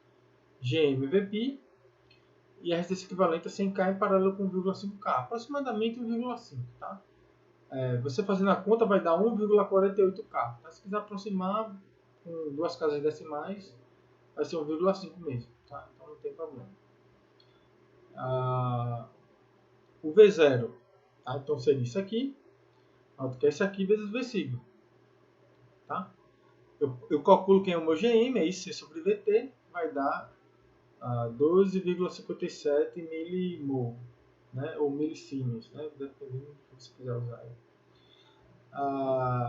GMVP, e a resistência equivalente é 100K em paralelo com 1,5K, aproximadamente 1,5. Tá? Você fazendo a conta vai dar 1,48K. Tá? Se quiser aproximar com duas casas decimais, vai ser 1,5 mesmo. Tá? Então não tem problema. O V0, tá? Então seria isso aqui. Que é isso aqui vezes V sigma. Tá? Eu calculo quem é o meu GM, é IC sobre VT, vai dar 12,57 milimol, né? Ou milisiemens, né? Dependendo do que você quiser usar.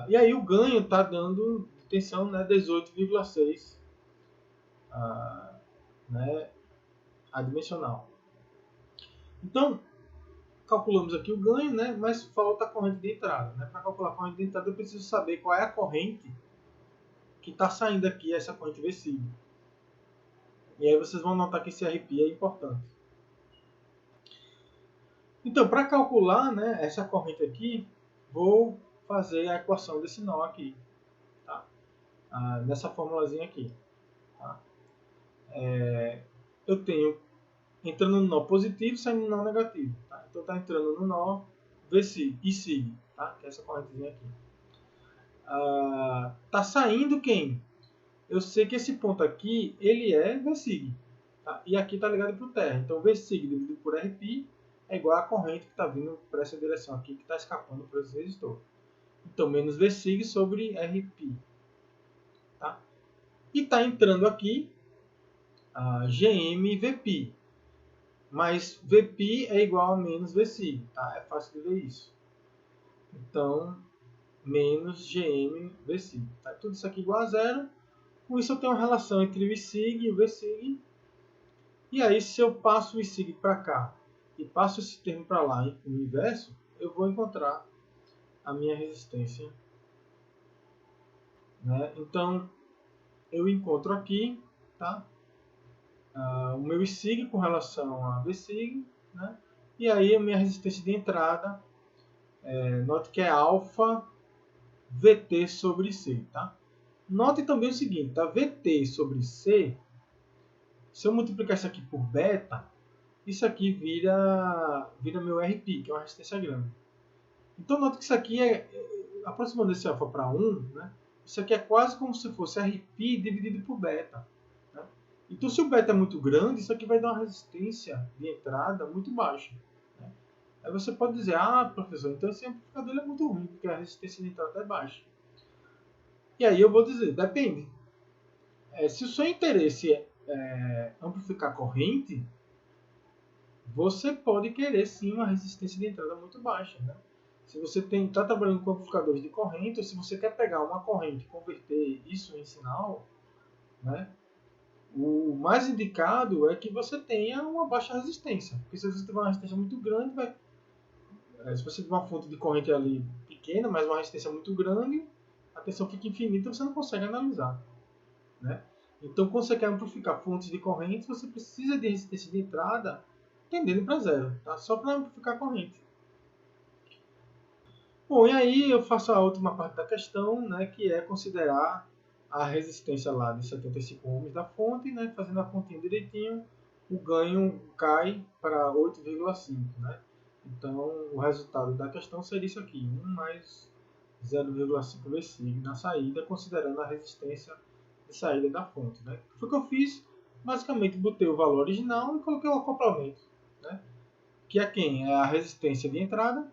E aí o ganho está dando de tensão, né, 18,6, né, adimensional. Então, calculamos aqui o ganho, né, mas falta a corrente de entrada. Né? Para calcular a corrente de entrada, eu preciso saber qual é a corrente que está saindo aqui, essa corrente VSIG. E aí vocês vão notar que esse RP é importante. Então, para calcular, né, essa corrente aqui, vou fazer a equação desse nó aqui, tá? Nessa formulazinha aqui. Tá? Eu tenho entrando no nó positivo e saindo no nó negativo. Tá? Então está entrando no nó VSIG e SIG, tá? Que é essa correntezinha aqui. Tá saindo quem? Eu sei que esse ponto aqui ele é VSIG. Tá? E aqui está ligado para o terra. Então VSIG dividido por RP é igual à corrente que está vindo para essa direção aqui, que está escapando por esse resistor. Então menos VSIG sobre RP. Tá? E está entrando aqui GM VP. Mas VP é igual a menos VSIG, tá? É fácil de ver isso. Então, menos GM VSIG. Tá? Tudo isso aqui igual a zero. Com isso eu tenho uma relação entre o ISIG e o VSIG. E aí, se eu passo o ISIG para cá e passo esse termo para lá em o inverso, eu vou encontrar a minha resistência. Né? Então, eu encontro aqui, tá? O meu ISIG com relação a VSIG, né? E aí a minha resistência de entrada, note que é alfa VT sobre C, tá? Note também o seguinte, tá? VT sobre C, se eu multiplicar isso aqui por beta, isso aqui vira meu RP, que é uma resistência grande. Então note que isso aqui aproximando esse alfa para 1, né? Isso aqui é quase como se fosse RP dividido por beta. Né? Então se o beta é muito grande, isso aqui vai dar uma resistência de entrada muito baixa. Né? Aí você pode dizer, professor, então esse amplificador é muito ruim, porque a resistência de entrada é baixa. E aí eu vou dizer, depende. Se o seu interesse é amplificar corrente, você pode querer sim uma resistência de entrada muito baixa. Né? Se você está trabalhando com amplificadores de corrente, ou se você quer pegar uma corrente e converter isso em sinal, né? O mais indicado é que você tenha uma baixa resistência. Porque se você tiver uma resistência muito grande, se você tiver uma fonte de corrente ali pequena, mas uma resistência muito grande, a tensão fica infinita e você não consegue analisar. Né? Então, quando você quer amplificar fontes de corrente, você precisa de resistência de entrada tendendo para zero, tá? Só para amplificar a corrente. Bom, e aí eu faço a última parte da questão, né, que é considerar a resistência lá de 75 ohms da fonte, né, fazendo a continha direitinho, o ganho cai para 8,5, né? Então, o resultado da questão seria isso aqui, 1 mais 0,5 VSIG na saída, considerando a resistência de saída da fonte. Né? O que foi que eu fiz? Basicamente, botei o valor original e coloquei o acoplamento, né? Que é quem? É a resistência de entrada,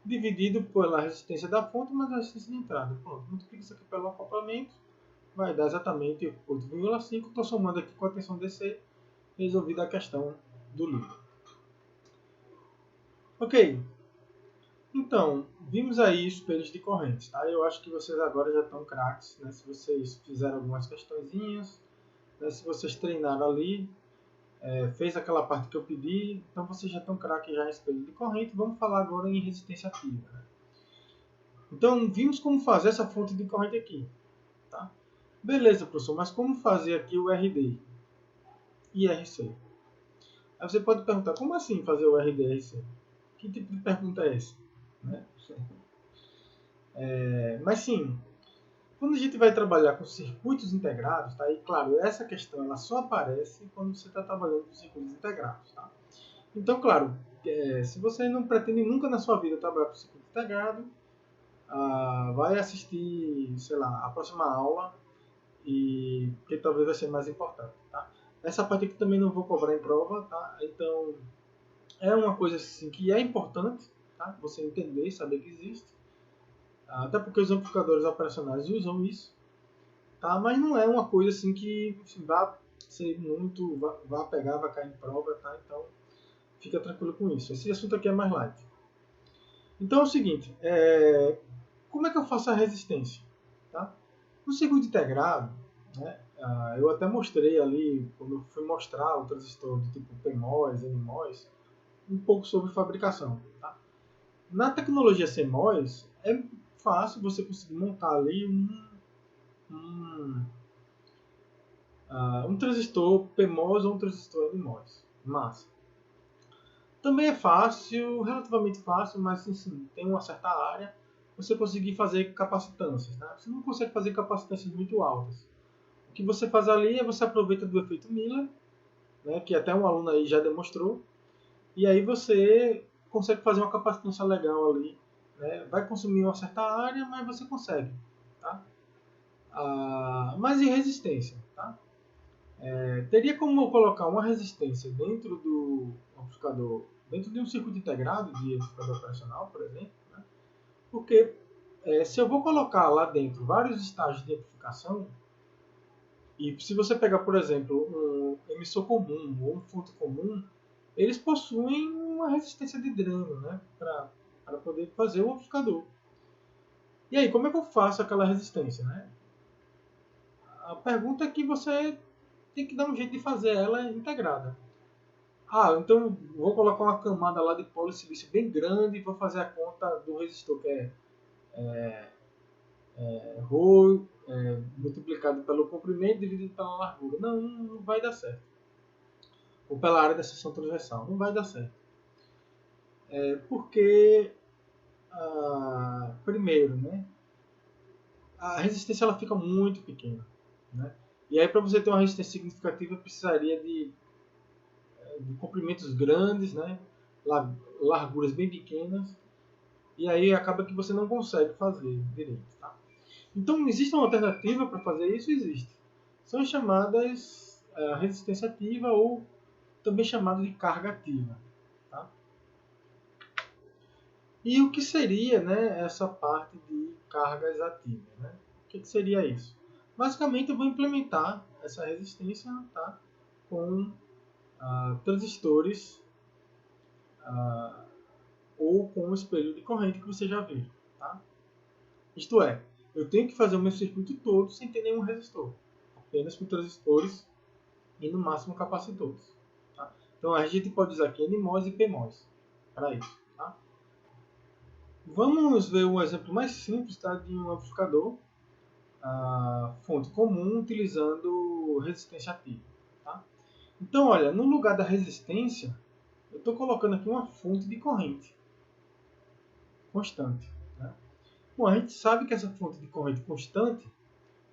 dividido pela resistência da fonte, mais a resistência de entrada. Pronto, multiplica isso aqui pelo acoplamento, vai dar exatamente 8,5. Estou somando aqui com a tensão DC, resolvida a questão do livro. Ok, então, vimos aí espelhos de correntes, tá? Eu acho que vocês agora já estão craques, né? Se vocês fizeram algumas questõezinhas, né? Se vocês treinaram ali, fez aquela parte que eu pedi, então vocês já estão craques já em espelho de corrente. Vamos falar agora em resistência ativa. Né? Então, vimos como fazer essa fonte de corrente aqui, tá? Beleza, professor, mas como fazer aqui o RD e RC? Aí você pode perguntar, como assim fazer o RD e RC? Que tipo de pergunta é essa? Né? Mas sim, quando a gente vai trabalhar com circuitos integrados, tá? E claro, essa questão ela só aparece quando você está trabalhando com circuitos integrados. Tá? Então, claro, se você não pretende nunca na sua vida trabalhar com circuito integrado, vai assistir, sei lá, a próxima aula, e que talvez vai ser mais importante, tá? Essa parte aqui também não vou cobrar em prova, tá? Então, é uma coisa assim que é importante, tá? Você entender, saber que existe. Até porque os amplificadores operacionais usam isso, tá? Mas não é uma coisa assim que assim, vai ser muito, vai pegar, vai cair em prova, tá? Então, fica tranquilo com isso. Esse assunto aqui é mais light. Então é o seguinte, como é que eu faço a resistência? Tá? No circuito integrado, né, eu até mostrei ali, quando eu fui mostrar o transistor do tipo PMOS, NMOS, um pouco sobre fabricação. Tá? Na tecnologia CMOS, é fácil você conseguir montar ali um transistor PMOS ou um transistor NMOS. Massa. Também é fácil, relativamente fácil, mas assim, tem uma certa área você conseguir fazer capacitâncias. Né? Você não consegue fazer capacitâncias muito altas. O que você faz ali é você aproveita do efeito Miller, né, que até um aluno aí já demonstrou, e aí você consegue fazer uma capacitância legal ali. Né? Vai consumir uma certa área, mas você consegue. Tá? Mas e resistência? Tá? Teria como eu colocar uma resistência dentro do amplificador, dentro de um circuito integrado de amplificador operacional, por exemplo, né? Porque se eu vou colocar lá dentro vários estágios de amplificação, e se você pegar, por exemplo, um emissor comum ou um fonte comum, eles possuem uma resistência de dreno, né, para poder fazer o amplificador. E aí, como é que eu faço aquela resistência? Né? A pergunta é que você tem que dar um jeito de fazer ela integrada. Então vou colocar uma camada lá de polissilício bem grande e vou fazer a conta do resistor, que ρ multiplicado pelo comprimento dividido pela largura. Não vai dar certo. Ou pela área da seção transversal. Não vai dar certo. Porque, primeiro, né, a resistência ela fica muito pequena. Né? E aí, para você ter uma resistência significativa, precisaria de comprimentos grandes, né, larguras bem pequenas, e aí acaba que você não consegue fazer direito. Tá? Então, existe uma alternativa para fazer isso? Existe. São chamadas resistência ativa ou também chamado de carga ativa. Tá? E o que seria, né, essa parte de cargas ativas? Né? O que seria isso? Basicamente, eu vou implementar essa resistência, tá, com transistores ou com o espelho de corrente que você já viu. Tá? Isto é, eu tenho que fazer o meu circuito todo sem ter nenhum resistor, apenas com transistores e no máximo capacitores. Tá? Então a gente pode usar aqui NMOS e PMOS para isso. Tá? Vamos ver um exemplo mais simples, tá, de um amplificador fonte comum utilizando resistência ativa. Tá? Então, olha, no lugar da resistência, eu estou colocando aqui uma fonte de corrente constante. Né? Bom, a gente sabe que essa fonte de corrente constante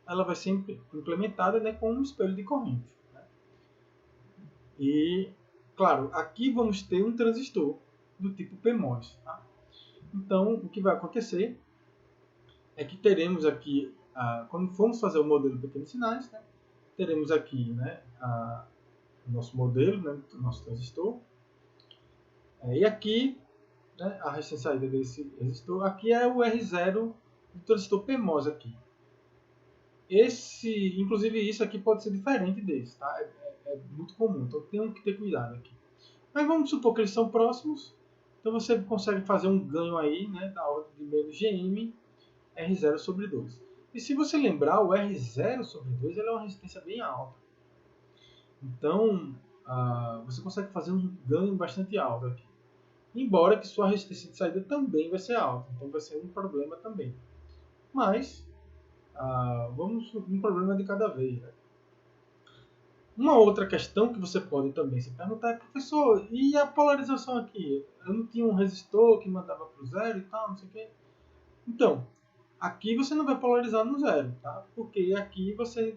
ela vai ser implementada, né, com um espelho de corrente. Né? E, claro, aqui vamos ter um transistor do tipo PMOS. Tá? Então, o que vai acontecer é que teremos aqui, quando formos fazer o modelo de pequenos sinais, né, teremos aqui, né, o nosso modelo, né, o nosso transistor. E aqui, né, a resistência saída desse resistor, aqui é o R0 do transistor PMOS aqui. Inclusive isso aqui pode ser diferente desse, tá? É muito comum, então tem que ter cuidado aqui. Mas vamos supor que eles são próximos, então você consegue fazer um ganho aí, né, da ordem de menos GM R0 sobre 2. E se você lembrar, o R0 sobre 2 é uma resistência bem alta. Então, você consegue fazer um ganho bastante alto aqui. Embora que sua resistência de saída também vai ser alta, então vai ser um problema também. Mas, vamos um problema de cada vez. Né? Uma outra questão que você pode também se perguntar é, professor, e a polarização aqui? Eu não tinha um resistor que mandava para o zero e tal, não sei o quê. Então, aqui você não vai polarizar no zero, tá? Porque aqui você,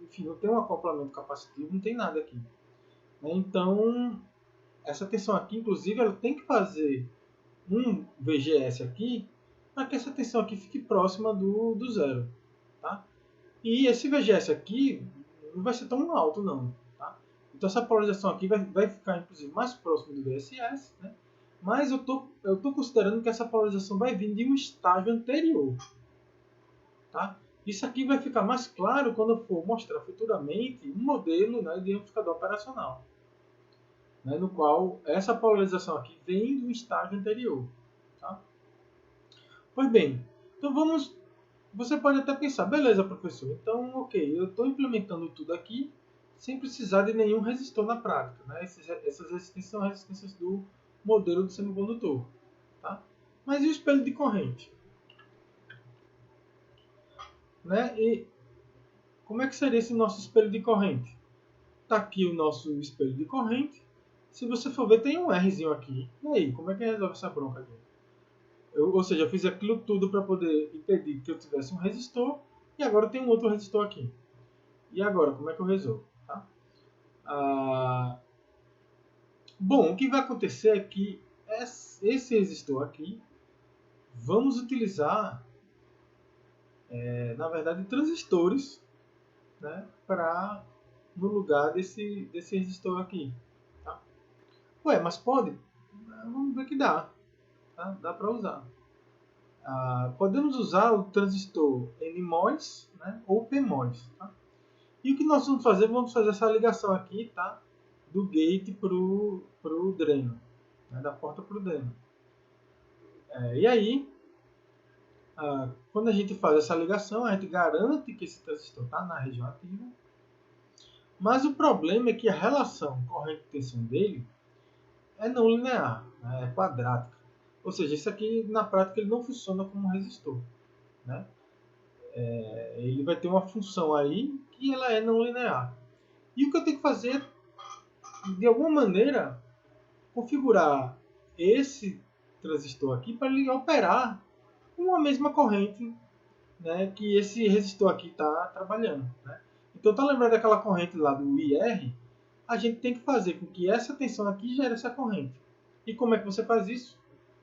enfim, não tem um acoplamento capacitivo, não tem nada aqui. Né? Então, essa tensão aqui, inclusive, ela tem que fazer um VGS aqui, para que essa tensão aqui fique próxima do zero. Tá? E esse VGS aqui não vai ser tão alto não. Tá? Então essa polarização aqui vai ficar inclusive mais próximo do VSS, né? Mas eu tô considerando que essa polarização vai vir de um estágio anterior. Tá? Isso aqui vai ficar mais claro quando eu for mostrar futuramente um modelo, né, de amplificador operacional, né, no qual essa polarização aqui vem do estágio anterior. Tá? Pois bem, então vamos. Você pode até pensar, beleza, professor, então ok, eu estou implementando tudo aqui sem precisar de nenhum resistor na prática. Né? Essas resistências são resistências do modelo do semicondutor. Tá? Mas e o espelho de corrente? Né? E como é que seria esse nosso espelho de corrente? Está aqui o nosso espelho de corrente. Se você for ver, tem um Rzinho aqui. E aí, como é que resolve essa bronca aqui? Ou seja, eu fiz aquilo tudo para poder impedir que eu tivesse um resistor. E agora tem um outro resistor aqui. E agora, como é que eu resolvo? Tá? Bom, o que vai acontecer é que esse resistor aqui, vamos utilizar, na verdade, transistores, né, no lugar desse resistor aqui. Tá? Ué, mas pode? Vamos ver que dá. Tá? Dá para usar. Podemos usar o transistor NMOS, né, ou PMOS. Tá? E o que nós vamos fazer? Vamos fazer essa ligação aqui, tá? Do gate para o dreno, né, da porta para o dreno. E aí, quando a gente faz essa ligação, a gente garante que esse transistor está na região ativa. Mas o problema é que a relação corrente-tensão dele é não linear, né, é quadrática. Ou seja, isso aqui na prática ele não funciona como um resistor. Né? Ele vai ter uma função aí que ela é não linear. E o que eu tenho que fazer é, de alguma maneira, configurar esse transistor aqui para ele operar com a mesma corrente, né, que esse resistor aqui está trabalhando. Né? Então, tá lembrando daquela corrente lá do IR? A gente tem que fazer com que essa tensão aqui gere essa corrente. E como é que você faz isso?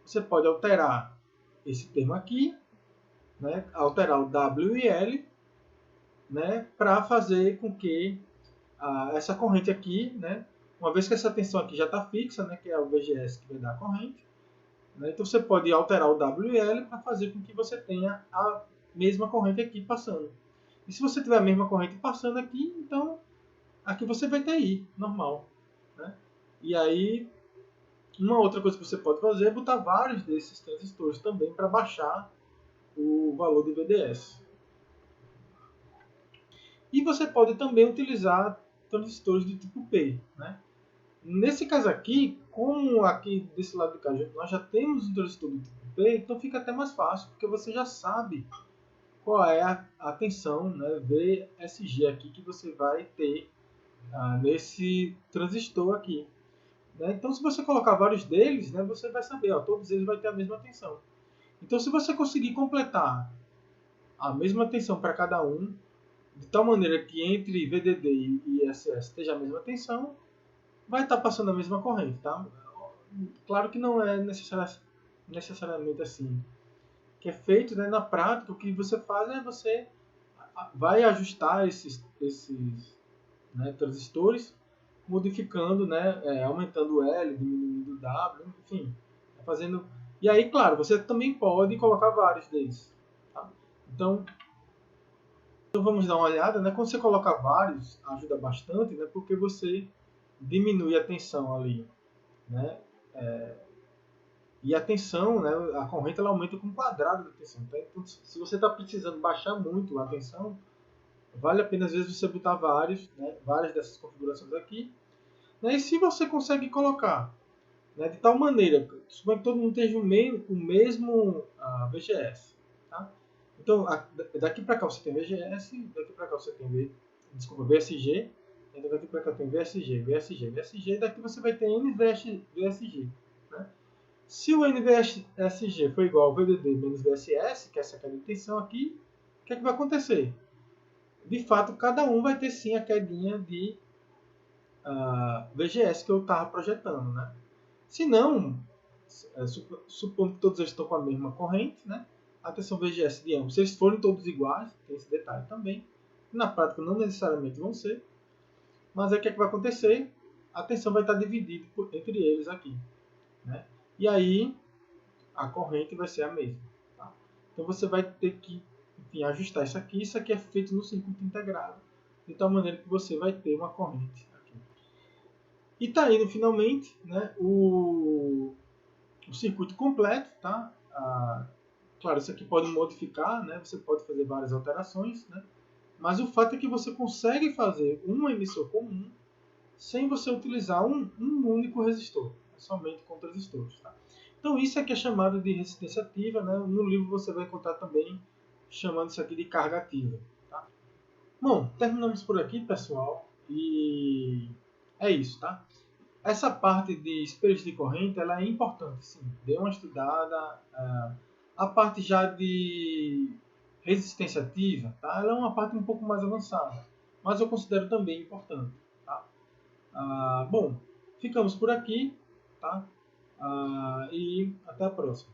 Você pode alterar esse termo aqui, né, alterar o W e L, né, para fazer com que essa corrente aqui, né, uma vez que essa tensão aqui já está fixa, né, que é o VGS que vai dar a corrente, né, então você pode alterar o W e L para fazer com que você tenha a mesma corrente aqui passando. E se você tiver a mesma corrente passando aqui, então aqui você vai ter I, normal. Né? E aí, uma outra coisa que você pode fazer é botar vários desses transistores também para baixar o valor de VDS. E você pode também utilizar transistores do tipo P. Né? Nesse caso aqui, como aqui desse lado de cá nós já temos um transistor do tipo P, então fica até mais fácil, porque você já sabe qual é a tensão, né, VSG aqui que você vai ter nesse transistor aqui. Né? Então, se você colocar vários deles, né, você vai saber, todos eles vão ter a mesma tensão. Então, se você conseguir completar a mesma tensão para cada um, de tal maneira que entre VDD e ISS esteja a mesma tensão, vai estar passando a mesma corrente. Tá? Claro que não é necessariamente assim que é feito, né, na prática. O que você faz é você vai ajustar esses né, transistores, modificando, né, aumentando o L, diminuindo o W, enfim, fazendo. E aí, claro, você também pode colocar vários deles. Tá? Então vamos dar uma olhada, né? Quando você coloca vários, ajuda bastante, né? Porque você diminui a tensão ali, né? E a tensão, né? A corrente ela aumenta com o quadrado da tensão. Tá? Então, se você está precisando baixar muito a tensão, vale a pena às vezes você botar vários, né? Várias dessas configurações aqui. Né? E se você consegue colocar, né? De tal maneira que todo mundo esteja o mesmo VGS. Tá? Então, daqui para cá você tem VGS, daqui para cá você tem VSG, daqui para cá tem VSG, VSG, VSG, daqui você vai ter NVSG. Né? Se o NVSG for igual ao VDD menos VSS, que é essa queda de tensão aqui, o que é que vai acontecer? De fato, cada um vai ter sim a quedinha de VGS que eu estava projetando. Né? Se não, supondo que todos eles estão com a mesma corrente, né? A tensão VGS de ambos, se eles forem todos iguais, tem esse detalhe também. Na prática não necessariamente vão ser, mas aí o que, é que vai acontecer? A tensão vai estar dividida entre eles aqui, né? E aí a corrente vai ser a mesma. Tá? Então você vai ter que, enfim, ajustar isso aqui. Isso aqui é feito no circuito integrado, de tal maneira que você vai ter uma corrente aqui. E está indo finalmente, né, o circuito completo, tá? Claro, isso aqui pode modificar, né? Você pode fazer várias alterações, né? Mas o fato é que você consegue fazer um emissor comum sem você utilizar um único resistor, somente com transistores. Tá? Então isso aqui é chamado de resistência ativa, né? No livro você vai encontrar também chamando isso aqui de carga ativa. Tá? Bom, terminamos por aqui, pessoal, e é isso, tá? Essa parte de espelhos de corrente, ela é importante, sim. Dê uma estudada. A parte já de resistência ativa, tá? Ela é uma parte um pouco mais avançada, mas eu considero também importante. Tá? Bom, ficamos por aqui, tá? E até a próxima.